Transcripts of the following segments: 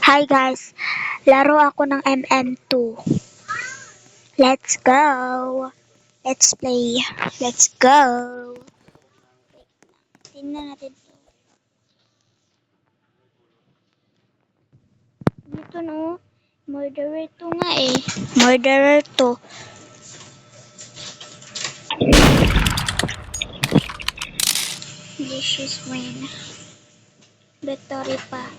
Hi guys, laro ako ng MM2. Let's go! Let's play. Let's go! Tingnan natin to. Dito no, murderer to nga eh. Murderer to. This is win. Victory pa.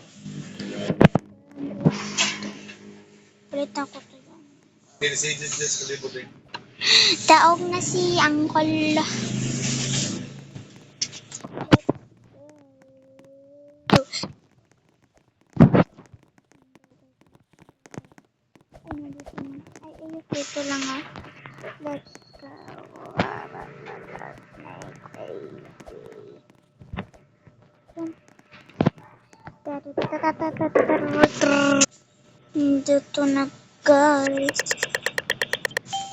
Ulit ako to lang. Taog na si Uncle. Ay, ayos dito lang ah. Let's go. Dito na guys.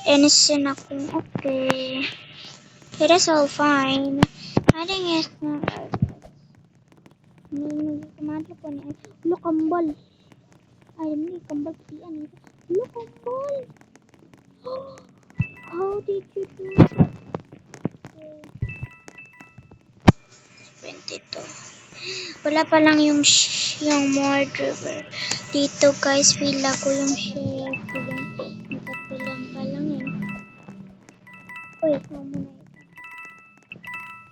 Innocent akong okay. It is all fine. I think it's not right. Kumadlo po niya. Lo, kambal. Ay, may kambal siyan. Lo, kambal. How did you do that? 22. Wala pa lang yung murderer. Dito guys, pila ko yung share. Nakapilang pa lang yun. Uy, ikaw muna ito.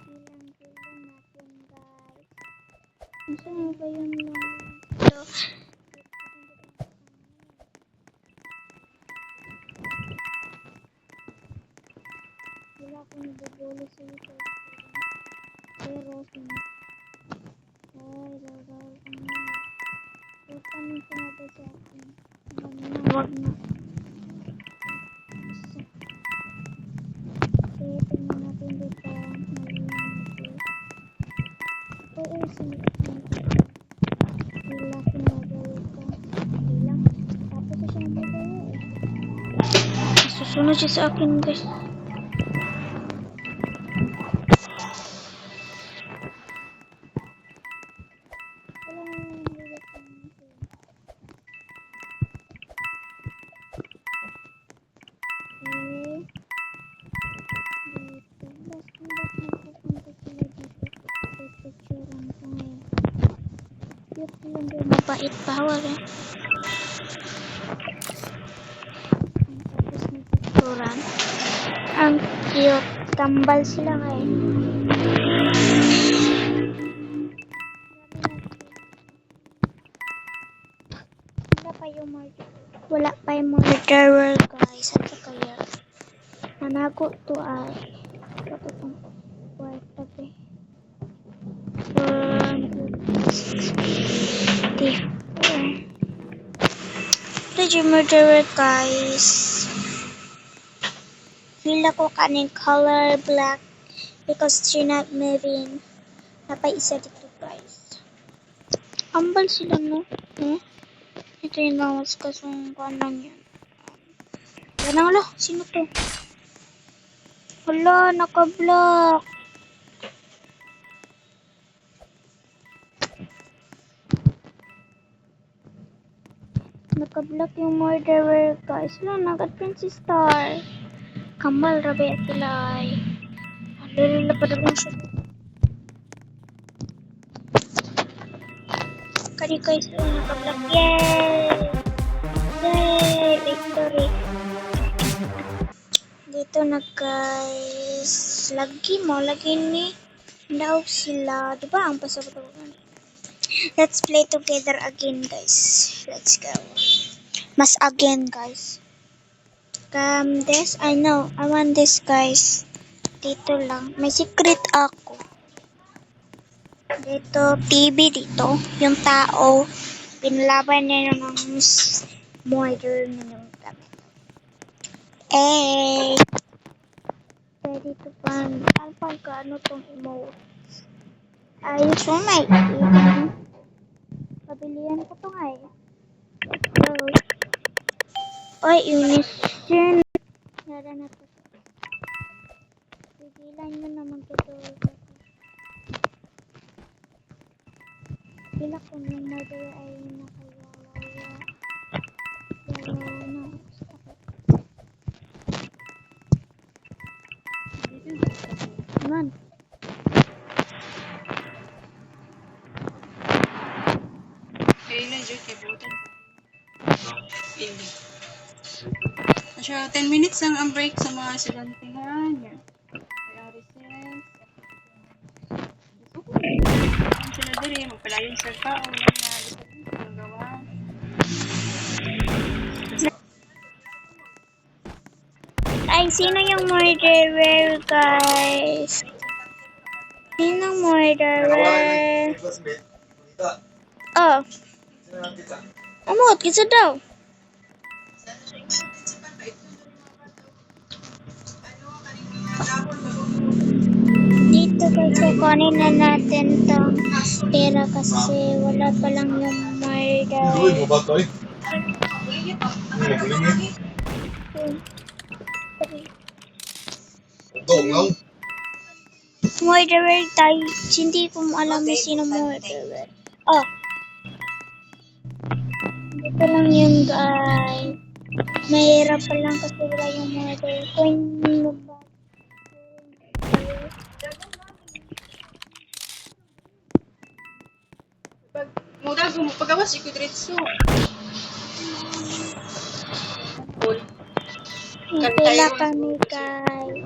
Pilang natin guys. Nasaan ba yun lang? Ito. Wala akong nabubulo sa ito. Pero, ay, gagawin ko na. Huwag kami sinabi sa akin. Huwag na. Okay, tingnan natin dito. Oo, sinigyan. Wala sinabi ito. Bilang. Tapos siya nabagawa eh. Susunod siya sa akin guys. Mabait bawal eh. Tapos nagtuturan. Ang cute. Kambal sila ngayon. Wala pa yung murderer guys. At saka yan. Nanago to ay. Ito itong kwarta eh. 1, 2, 3. Ito yung murderer guys. Feel ako kaning color black because she's not moving. Napaisa dito guys. Ambal sila no? Ito yung nawas kasong kanang yan. Ganang lo, sino to? Wala, naka-block. Naka-block yung murderer guys. Wala, nag-princess star. Kamal rabi at sila ay. Alala pa daw siya. Kani guys, naka-block. Yay! Yay! Victory! Dito na guys. Lagi ni daw sila. Diba ang pasabutan? Let's play together again guys. Let's go. Mas again guys. This, I know. I want this guys. Dito lang. May secret ako. Dito, TV dito. Yung tao. Pinlaban niya ng murder na yung gamit. Eh. Dito pa. Ang pagkano tong emote. Ayos mo may. Pabilihan ko to nga eh. So, oy, Unisyn. Nara na to. Pigilan nyo naman ko to. Pila ko yung murder ay nakayawa. Jud kay butan. Hindi. Asya 10 minutes lang ang break sa mga estudyante ha. Yan. Kaya recess. Ang sila diri magpalayon sa kaon na gawa. Ay, sino yung murderer, guys? Sinong murderer? Oh. Amot, kisa daw. Dito guys, kukunin na natin tong pera kasi wala pa lang yung murder. Uy, mo ba to eh? Mabuling eh. Ito, ngaw. Murderer tayo. Hindi ko alam na sino murderer. Oh. Dito lang yung guys. Mahirap pa lang kasi wala yung murderer. Kung ano ba? Pag muda pagawas iko diretso. Pila kami guys.